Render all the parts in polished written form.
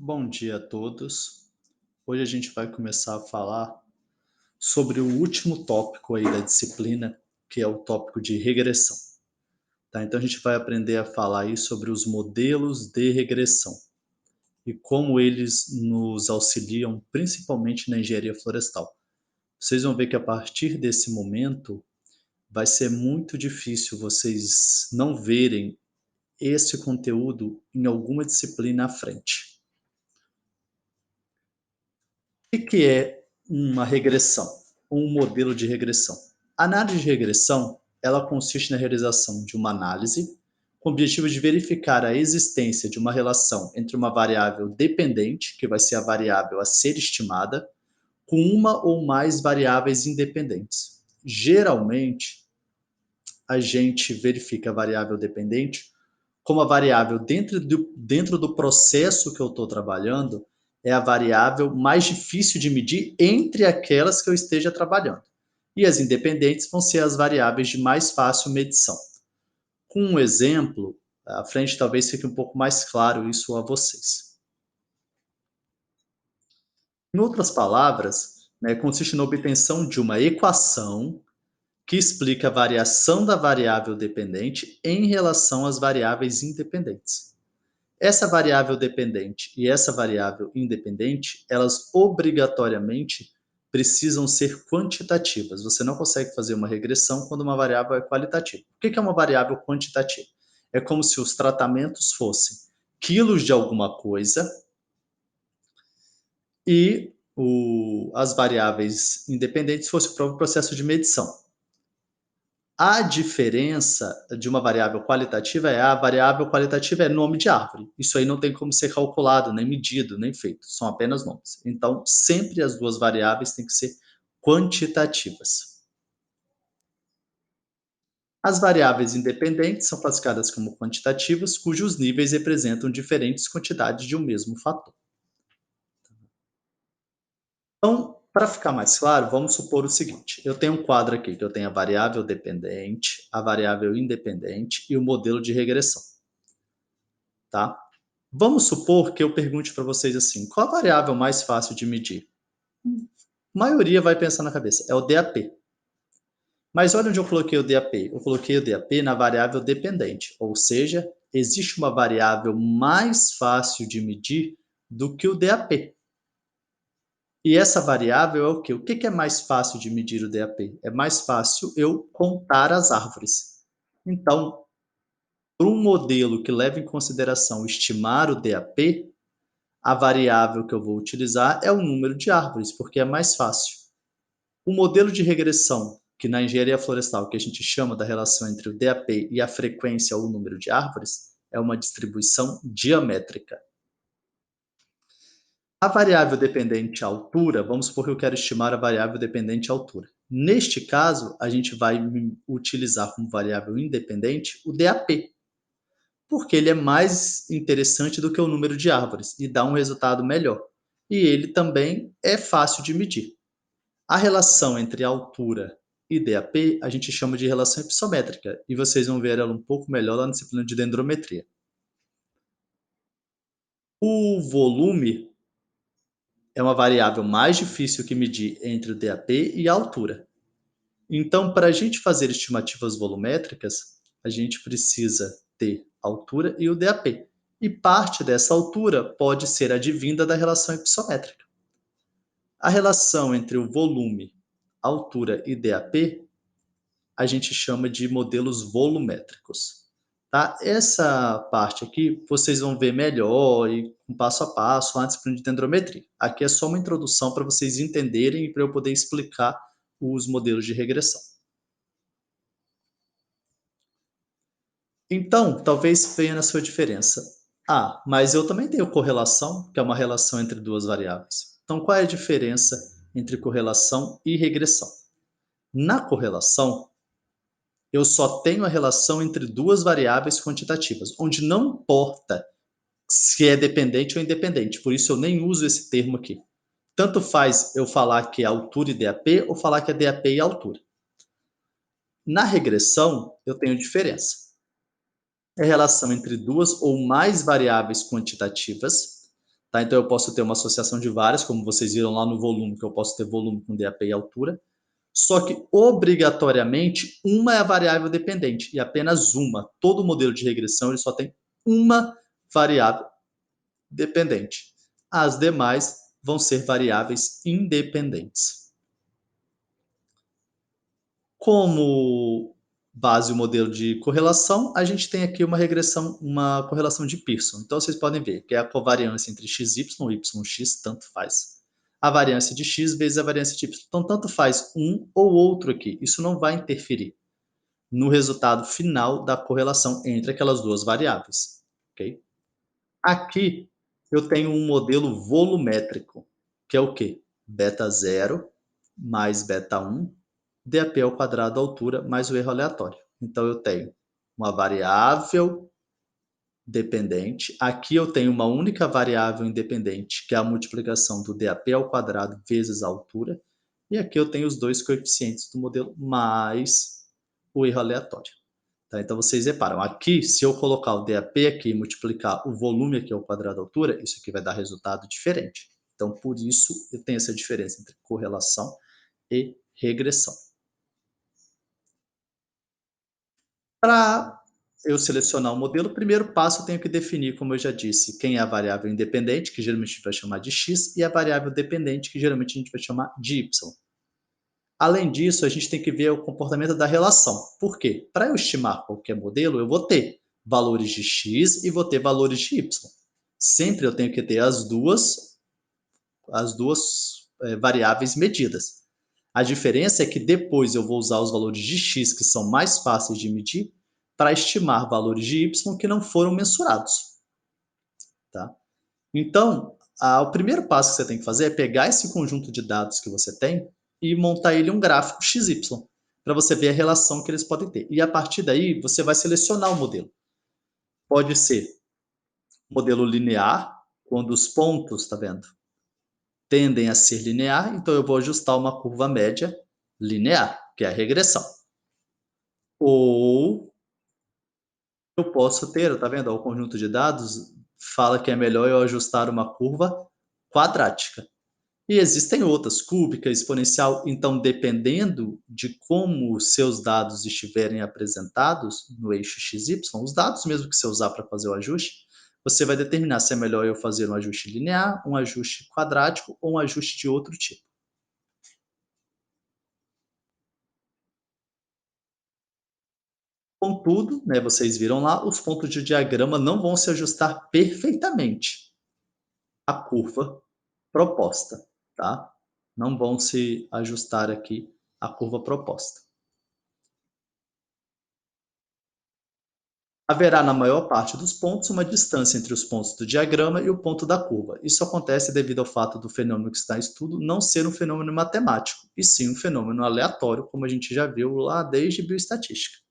Bom dia a todos. Hoje a gente vai começar a falar sobre o último tópico aí da disciplina, que é o tópico de regressão, tá? Então a gente vai aprender a falar aí sobre os modelos de regressão e como eles nos auxiliam, principalmente na engenharia florestal. Vocês vão ver que a partir desse momento vai ser muito difícil vocês não verem esse conteúdo em alguma disciplina à frente. Que é uma regressão, um modelo de regressão? A análise de regressão, ela consiste na realização de uma análise com o objetivo de verificar a existência de uma relação entre uma variável dependente, que vai ser a variável a ser estimada, com uma ou mais variáveis independentes. Geralmente, a gente verifica a variável dependente como a variável dentro do processo que eu estou trabalhando é a variável mais difícil de medir entre aquelas que eu esteja trabalhando. E as independentes vão ser as variáveis de mais fácil medição. Com um exemplo, à frente talvez fique um pouco mais claro isso a vocês. Em outras palavras, consiste na obtenção de uma equação que explica a variação da variável dependente em relação às variáveis independentes. Essa variável dependente e essa variável independente, elas obrigatoriamente precisam ser quantitativas. Você não consegue fazer uma regressão quando uma variável é qualitativa. O que é uma variável quantitativa? É como se os tratamentos fossem quilos de alguma coisa e as variáveis independentes fossem o próprio processo de medição. A diferença de uma variável qualitativa é a variável qualitativa é nome de árvore. Isso aí não tem como ser calculado, nem medido, nem feito. São apenas nomes. Então, sempre as duas variáveis têm que ser quantitativas. As variáveis independentes são classificadas como quantitativas, cujos níveis representam diferentes quantidades de um mesmo fator. Então, para ficar mais claro, vamos supor o seguinte: eu tenho um quadro aqui que eu tenho a variável dependente, a variável independente e o modelo de regressão, tá? Vamos supor que eu pergunte para vocês assim: qual a variável mais fácil de medir? A maioria vai pensar na cabeça, é o DAP. Mas olha onde eu coloquei o DAP. Eu coloquei o DAP na variável dependente, ou seja, existe uma variável mais fácil de medir do que o DAP. E essa variável é o quê? O que é mais fácil de medir o DAP? É mais fácil eu contar as árvores. Então, para um modelo que leva em consideração estimar o DAP, a variável que eu vou utilizar é o número de árvores, porque é mais fácil. O modelo de regressão, que na engenharia florestal que a gente chama da relação entre o DAP e a frequência ou o número de árvores, é uma distribuição diamétrica. A variável dependente altura, vamos supor que eu quero estimar a variável dependente altura. Neste caso, a gente vai utilizar como variável independente o DAP, porque ele é mais interessante do que o número de árvores e dá um resultado melhor. E ele também é fácil de medir. A relação entre altura e DAP a gente chama de relação hipossométrica, e vocês vão ver ela um pouco melhor lá na disciplina de dendrometria. O volume é uma variável mais difícil que medir entre o DAP e a altura. Então, para a gente fazer estimativas volumétricas, a gente precisa ter a altura e o DAP. E parte dessa altura pode ser advinda da relação hipossométrica. A relação entre o volume, altura e DAP a gente chama de modelos volumétricos. Tá? Essa parte aqui vocês vão ver melhor e um passo a passo lá na disciplina de dendrometria. Aqui é só uma introdução para vocês entenderem e para eu poder explicar os modelos de regressão. Então, talvez venha na sua diferença. Ah, mas eu também tenho correlação, que é uma relação entre duas variáveis. Então, qual é a diferença entre correlação e regressão? Na correlação, eu só tenho a relação entre duas variáveis quantitativas, onde não importa se é dependente ou independente, por isso eu nem uso esse termo aqui. Tanto faz eu falar que é altura e DAP ou falar que é DAP e altura. Na regressão, eu tenho diferença. É a relação entre duas ou mais variáveis quantitativas, Tá? Então eu posso ter uma associação de várias, como vocês viram lá no volume, que eu posso ter volume com DAP e altura, só que obrigatoriamente uma é a variável dependente, e apenas uma. Todo modelo de regressão ele só tem uma variável dependente. As demais vão ser variáveis independentes. Como base o modelo de correlação, a gente tem aqui uma regressão, uma correlação de Pearson. Então vocês podem ver que é a covariância entre xy e yx, tanto faz. A variância de x vezes a variância de y. Então tanto faz um ou outro aqui. Isso não vai interferir no resultado final da correlação entre aquelas duas variáveis. Okay? Aqui eu tenho um modelo volumétrico, que é o quê? Beta 0 mais beta 1, DAP ao quadrado altura mais o erro aleatório. Então eu tenho uma variável dependente. Aqui eu tenho uma única variável independente, que é a multiplicação do DAP ao quadrado vezes a altura. E aqui eu tenho os dois coeficientes do modelo mais o erro aleatório. Tá? Então vocês reparam, aqui se eu colocar o DAP aqui e multiplicar o volume aqui ao quadrado da altura, isso aqui vai dar resultado diferente. Então por isso eu tenho essa diferença entre correlação e regressão. Para eu selecionar o modelo, o primeiro passo eu tenho que definir, como eu já disse, quem é a variável independente, que geralmente a gente vai chamar de x, e a variável dependente, que geralmente a gente vai chamar de y. Além disso, a gente tem que ver o comportamento da relação. Por quê? Para eu estimar qualquer modelo, eu vou ter valores de x e vou ter valores de y. Sempre eu tenho que ter as duas variáveis medidas. A diferença é que depois eu vou usar os valores de x, que são mais fáceis de medir, para estimar valores de y que não foram mensurados. Tá? Então, o primeiro passo que você tem que fazer é pegar esse conjunto de dados que você tem e montar ele um gráfico XY, para você ver a relação que eles podem ter. E a partir daí, você vai selecionar o modelo. Pode ser modelo linear, quando os pontos, tá vendo? Tendem a ser linear, então eu vou ajustar uma curva média linear, que é a regressão. Ou eu posso ter, tá vendo? O conjunto de dados fala que é melhor eu ajustar uma curva quadrática. E existem outras, cúbica, exponencial. Então, dependendo de como os seus dados estiverem apresentados no eixo XY, os dados mesmo que você usar para fazer o ajuste, você vai determinar se é melhor eu fazer um ajuste linear, um ajuste quadrático ou um ajuste de outro tipo. Contudo, né, vocês viram lá, os pontos de diagrama não vão se ajustar perfeitamente à curva proposta, tá? Não vão se ajustar aqui à curva proposta. Haverá na maior parte dos pontos uma distância entre os pontos do diagrama e o ponto da curva. Isso acontece devido ao fato do fenômeno que está em estudo não ser um fenômeno matemático, e sim um fenômeno aleatório, como a gente já viu lá desde bioestatística.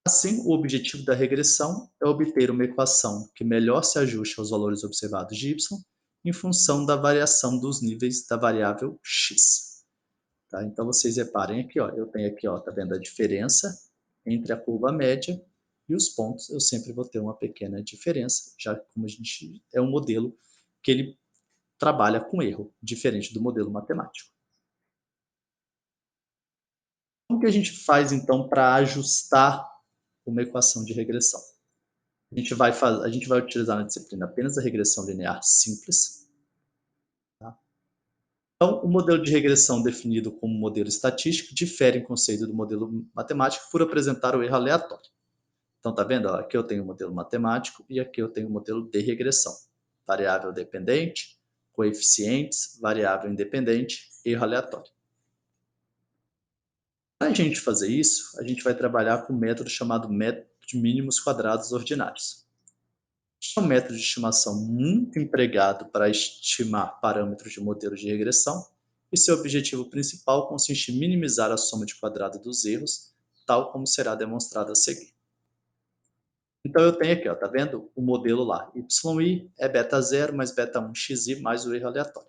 Assim, o objetivo da regressão é obter uma equação que melhor se ajuste aos valores observados de y em função da variação dos níveis da variável x. Tá? Então vocês reparem aqui, ó, eu tenho aqui, ó, tá vendo a diferença entre a curva média e os pontos, eu sempre vou ter uma pequena diferença, já que como a gente é um modelo que ele trabalha com erro, diferente do modelo matemático. Como que a gente faz então para ajustar uma equação de regressão? A gente vai utilizar na disciplina apenas a regressão linear simples. Tá? Então, o modelo de regressão definido como modelo estatístico difere em conceito do modelo matemático por apresentar o erro aleatório. Então, tá vendo? Aqui eu tenho o modelo matemático e aqui eu tenho o modelo de regressão. Variável dependente, coeficientes, variável independente, erro aleatório. Para a gente fazer isso, a gente vai trabalhar com um método chamado método de mínimos quadrados ordinários. É um método de estimação muito empregado para estimar parâmetros de modelos de regressão e seu objetivo principal consiste em minimizar a soma de quadrado dos erros, tal como será demonstrado a seguir. Então eu tenho aqui, ó, tá vendo? O modelo lá, yi é beta 0 mais beta 1 xi mais o erro aleatório.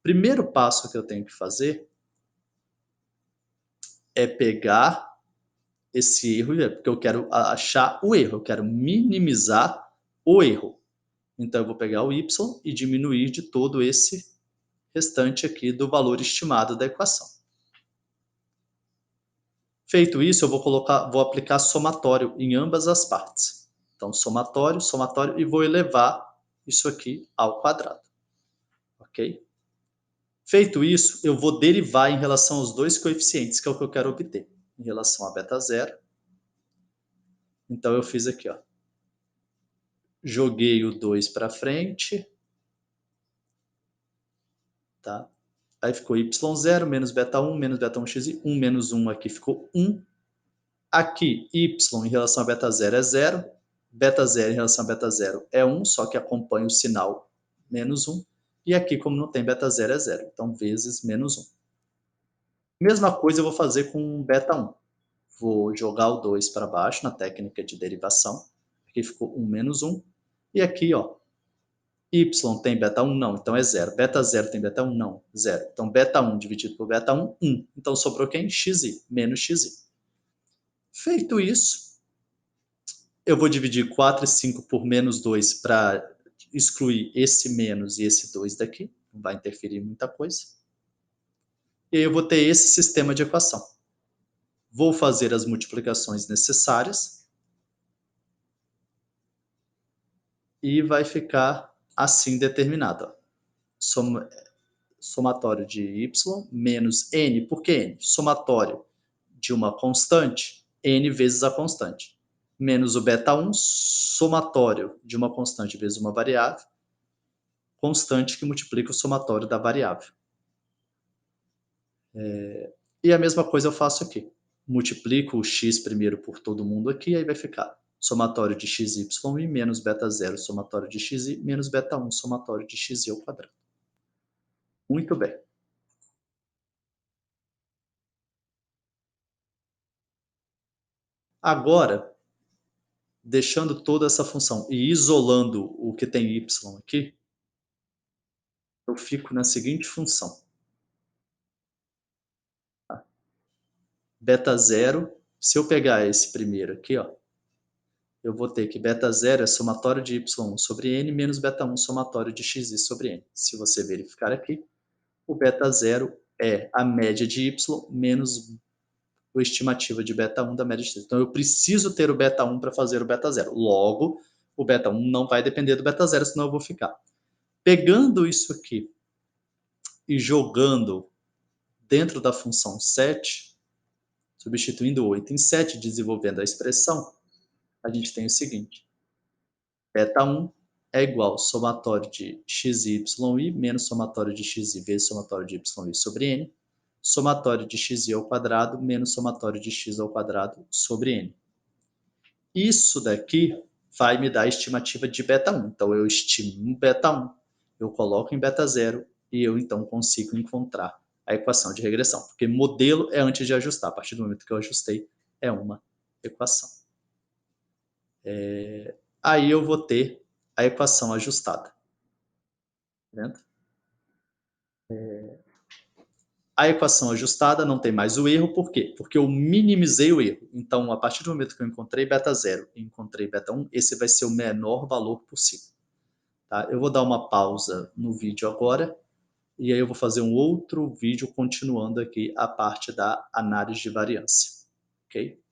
Primeiro passo que eu tenho que fazer é pegar esse erro, porque eu quero achar o erro, eu quero minimizar o erro. Então, eu vou pegar o y e diminuir de todo esse restante aqui do valor estimado da equação. Feito isso, eu vou aplicar somatório em ambas as partes. Então, somatório, somatório, e vou elevar isso aqui ao quadrado. Ok? Feito isso, eu vou derivar em relação aos dois coeficientes, que é o que eu quero obter. Em relação a beta zero. Então, eu fiz aqui, ó. Joguei o 2 para frente. Tá? Aí ficou y0 menos beta 1 xi. 1 menos 1 aqui ficou 1. Aqui, y em relação a beta 0 é 0. Beta 0 em relação a beta 0 é 1, só que acompanha o sinal menos 1. E aqui, como não tem beta 0, é 0. Então, vezes menos 1. Mesma coisa eu vou fazer com beta 1. Vou jogar o 2 para baixo na técnica de derivação. Aqui ficou 1 menos 1. E aqui, ó, y tem beta 1? Não, então é 0. Beta 0 tem beta 1? Não, 0. Então, beta 1 dividido por beta 1, 1. Então, sobrou quem? Xi, menos xi. Feito isso, eu vou dividir 4 e 5 por menos 2 para excluir esse menos e esse 2 daqui. Não vai interferir em muita coisa. E aí eu vou ter esse sistema de equação. Vou fazer as multiplicações necessárias. E vai ficar assim determinado. Ó. Somatório de y menos n. Por que n? Somatório de uma constante, n vezes a constante. Menos o beta 1, somatório de uma constante vezes uma variável, constante que multiplica o somatório da variável. E a mesma coisa eu faço aqui. Multiplico o x primeiro por todo mundo aqui, aí vai ficar somatório de xy menos beta 0, somatório de xi, menos beta 1, somatório de xi ao quadrado. Muito bem. Agora, deixando toda essa função e isolando o que tem y aqui, eu fico na seguinte função. Tá? Beta 0, se eu pegar esse primeiro aqui, ó, eu vou ter que beta 0 é somatório de y1 sobre n menos beta 1 somatório de xi sobre n. Se você verificar aqui, o beta 0 é a média de y menos a estimativa de beta 1 da média de x. Então, eu preciso ter o beta 1 para fazer o beta 0. Logo, o beta 1 não vai depender do beta 0, senão eu vou ficar pegando isso aqui e jogando dentro da função 7, substituindo 8 em 7, desenvolvendo a expressão, a gente tem o seguinte. Beta 1 é igual ao somatório de xi menos somatório de xi vezes somatório de yi sobre n, somatório de xi ao quadrado menos somatório de x ao quadrado sobre n. Isso daqui vai me dar a estimativa de beta 1. Então, eu estimo beta 1, eu coloco em beta 0 e eu, então, consigo encontrar a equação de regressão. Porque modelo é antes de ajustar. A partir do momento que eu ajustei, é uma equação. Aí eu vou ter a equação ajustada. Tá vendo? A equação ajustada não tem mais o erro, por quê? Porque eu minimizei o erro. Então, a partir do momento que eu encontrei beta 0 e encontrei beta 1, esse vai ser o menor valor possível. Tá? Eu vou dar uma pausa no vídeo agora, e aí eu vou fazer um outro vídeo continuando aqui a parte da análise de variância. Ok?